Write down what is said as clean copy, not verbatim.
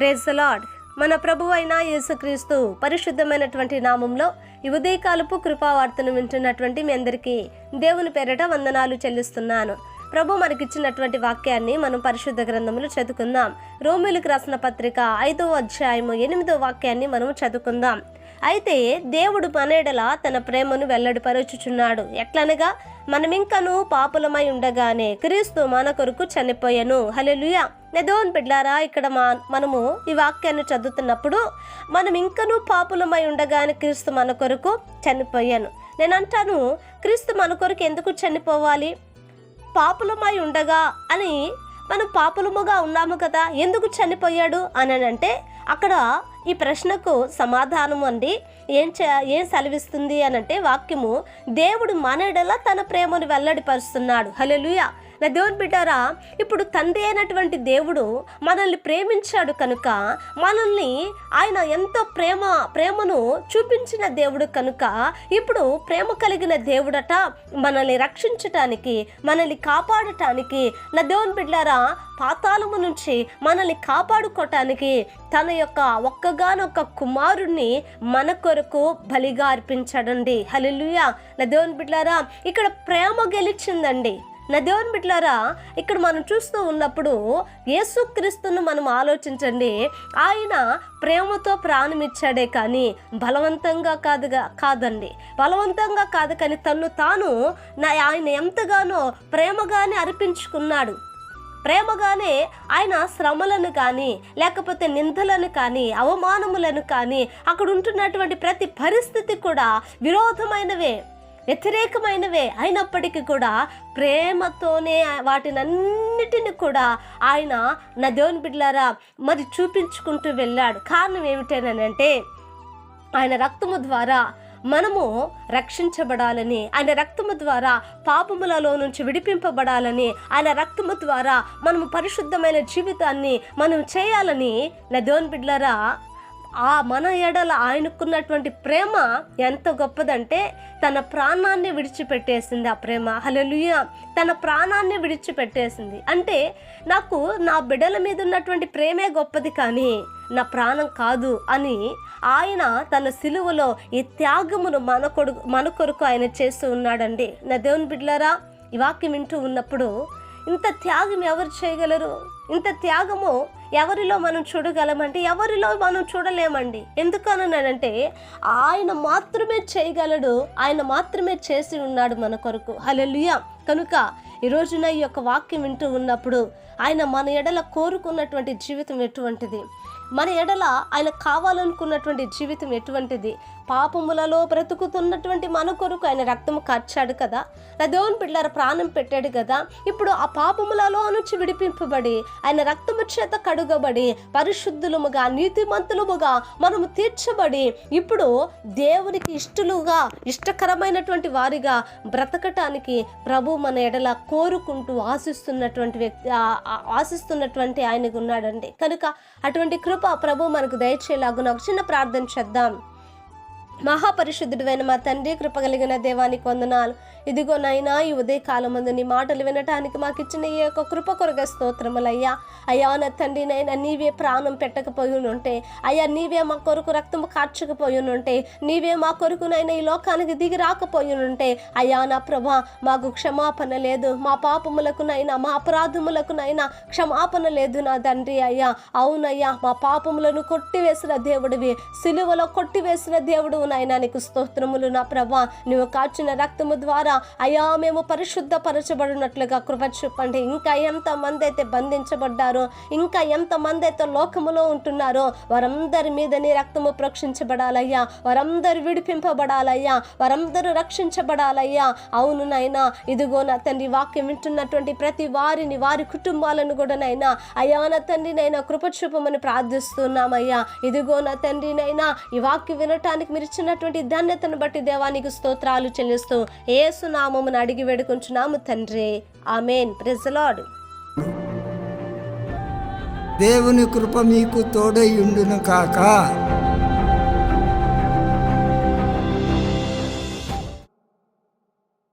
Praise the lord. మన ప్రభువు అయిన యేసుక్రీస్తు పరిశుద్ధమైనటువంటి నామంలో ఈ ఉదయకాలపు కృపావార్తను వింటున్నటువంటి మీ అందరికీ దేవుని పేరిట వందనాలు చెల్లిస్తున్నాను. ప్రభు మనకిచ్చినటువంటి వాక్యాన్ని మనం పరిశుద్ధ గ్రంథములు చదువుకుందాం. రోమీయులకు రాసిన పత్రిక 5వ అధ్యాయము 8వ వాక్యాన్ని మనం చదువుకుందాం. అయితే దేవుడు మన ఎడల తన ప్రేమను వెల్లడిపరచుచున్నాడు. ఎట్లనగా మనమింకను పాపులమై ఉండగానే క్రీస్తు మన కొరకు చనిపోయెను. హల్లెలూయా. దేవుని బిడ్డలారా, ఇక్కడ మనము ఈ వాక్యాన్ని చదువుతున్నప్పుడు మనం ఇంకను పాపులమై ఉండగానే క్రీస్తు మన కొరకు చనిపోయాను. నేను అంటాను, క్రీస్తు మన కొరకు ఎందుకు చనిపోవాలి? పాపులమై ఉండగా అని మనం పాపులముగా ఉన్నాము కదా, ఎందుకు చనిపోయాడు అని అంటే అక్కడ ఈ ప్రశ్నకు సమాధానం అండి ఏం సెలవిస్తుంది అని అంటే వాక్యము, దేవుడు మన ఎడల తన ప్రేమను వెల్లడిపరుస్తున్నాడు. హల్లెలూయా. నా దేవుని బిడ్డారా, ఇప్పుడు తండ్రి అయినటువంటి దేవుడు మనల్ని ప్రేమించాడు కనుక, మనల్ని ఆయన ఎంతో ప్రేమను చూపించిన దేవుడు కనుక, ఇప్పుడు ప్రేమ కలిగిన దేవుడట మనల్ని రక్షించటానికి, మనల్ని కాపాడటానికి, నా దేవుని బిడ్డారా, పాతాళము నుంచి మనల్ని కాపాడుకోవటానికి తన యొక్క ఒక్కగానొక్క కుమారుణ్ణి మన కొరకు బలిగా అర్పించాడండి. హల్లెలూయా. నా దేవుని బిడ్డారా, ఇక్కడ ప్రేమ గెలిచిందండి. నా దేవుని బిడ్డలారా, ఇక్కడ మనం చూస్తూ ఉన్నప్పుడు యేసుక్రీస్తును మనం ఆలోచించండి. ఆయన ప్రేమతో ప్రాణం ఇచ్చాడే కానీ బలవంతంగా కాదండి. బలవంతంగా కాదు కానీ తను తాను ఆయన ఎంతగానో ప్రేమగానే అర్పించుకున్నాడు. ప్రేమగానే ఆయన శ్రమలను కానీ, లేకపోతే నిందలను కానీ, అవమానములను కానీ, అక్కడ ఉంటున్నటువంటి ప్రతి పరిస్థితి కూడా విరోధమైనవే, వ్యతిరేకమైనవే అయినప్పటికీ కూడా ప్రేమతోనే వాటినన్నిటిని కూడా ఆయన నా దేవుని బిడ్డలారా మరి చూపించుకుంటూ వెళ్ళాడు. కారణం ఏమిటనంటే ఆయన రక్తము ద్వారా మనము రక్షించబడాలని, ఆయన రక్తము ద్వారా పాపములలో నుంచి విడిపింపబడాలని, ఆయన రక్తము ద్వారా మనము పరిశుద్ధమైన జీవితాన్ని మనం చేయాలని నా దేవుని బిడ్డలారా ఆ మన ఎడల ఆయనకున్నటువంటి ప్రేమ ఎంత గొప్పదంటే తన ప్రాణాన్ని విడిచిపెట్టేసింది. ఆ ప్రేమ, హల్లెలూయా, తన ప్రాణాన్ని విడిచిపెట్టేసింది. అంటే నాకు నా బిడ్డల మీద ఉన్నటువంటి ప్రేమే గొప్పది కానీ నా ప్రాణం కాదు అని ఆయన తన సిలువలో ఈ త్యాగమును మన కొరకు ఆయన చేస్తూ ఉన్నాడండి. నా దేవుని బిడ్డలారా, ఈ వాక్యం వింటూ ఉన్నప్పుడు ఇంత త్యాగం ఎవరు చేయగలరు? ఇంత త్యాగము ఎవరిలో మనం చూడగలమంటే ఎవరిలో మనం చూడలేమండి. ఎందుకనంటే ఆయన మాత్రమే చేయగలడు, ఆయన మాత్రమే చేసి ఉన్నాడు మన కొరకు. హల్లెలూయా. కనుక ఈ రోజున ఈ యొక్క వాక్యం వింటూ ఉన్నప్పుడు ఆయన మన ఎడల కోరుకున్నటువంటి జీవితం ఎటువంటిది, మన ఎడల ఆయన కావాలనుకున్నటువంటి జీవితం ఎటువంటిది, పాపములలో బ్రతుకుతున్నటువంటి మన కొరకు ఆయన రక్తము కార్చాడు కదా, నా దేవుని బిడ్డల ప్రాణం పెట్టాడు కదా. ఇప్పుడు ఆ పాపములలో నుంచి విడిపింపబడి ఆయన రక్తము చేత కడుగబడి పరిశుద్ధులముగా నీతిమంతులముగా మనము తీర్చబడి ఇప్పుడు దేవునికి ఇష్టకరమైనటువంటి వారిగా బ్రతకటానికి ప్రభు మన ఎడల కోరుకుంటూ ఆశిస్తున్నటువంటి ఆయనకు ఉన్నాడండి. కనుక అటువంటి కృప ప్రభు మనకు దయచేలాగున ఒక చిన్న ప్రార్థన చేద్దాం. మహాపరిశుద్ధుడైన మా తండ్రి, కృపగలిగిన దేవానికి వందనాలు. ఇదిగో నైనా ఈ ఉదయకాలం ముందు నీ మాటలు వినటానికి మాకు ఇచ్చిన ఈ యొక్క కృప కొరగా స్తోత్రములయ్యా. అయ్యా నా తండ్రి, నైనా నీవే ప్రాణం పెట్టకపోయి ఉంటే, అయ్యా నీవే మా కొరకు రక్తము కార్చకపోయి ఉంటే, నీవే మా కొరకు నైనా ఈ లోకానికి దిగి రాకపోయి ఉంటే, అయ్యా నా ప్రభా మాకు క్షమాపణ లేదు, మా పాపములకు నైనా మా అపరాధములకు నైనా క్షమాపణ లేదు నా తండ్రి. అయ్యా అవునయ్యా, మా పాపములను కొట్టివేసిన దేవుడివి, సిలువలో కొట్టివేసిన దేవుడు నైనా నీకు స్తోత్రములు నా ప్రభా. నువ్వు కార్చిన రక్తము ద్వారా అయ్యా మేము పరిశుద్ధపరచబడినట్లుగా కృప చూపండి. ఇంకా ఎంతమంది అయితే బంధించబడ్డారో, ఇంకా ఎంతమంది అయితే లోకములో ఉంటున్నారో వారందరి మీద నీ రక్తము ప్రోక్షించబడాలయ్యా, వారందరూ విడిపింపబడాలయ్యా, వారందరూ రక్షించబడాలయ్యా. అవును నైనా, ఇదిగో నా తండ్రి వాక్యం వింటున్నటువంటి ప్రతి వారిని, వారి కుటుంబాలను కూడా నైనా అయ్యా నా తండ్రి నైనా కృప చూపమని ప్రార్థిస్తున్నామయ్యా. ఇదిగో నా తండ్రి నైనా ఈ వాక్యం వినటానికి మీరు ఇచ్చినటువంటి ధన్యతను బట్టి దేవానికి స్తోత్రాలు చెల్లిస్తూ యేసు నామమును అడిగి వేడుకుంటున్నాము తండ్రి, ఆమేన్. Praise the lord. దేవుని కృప మీకు తోడై ఉండును కాక.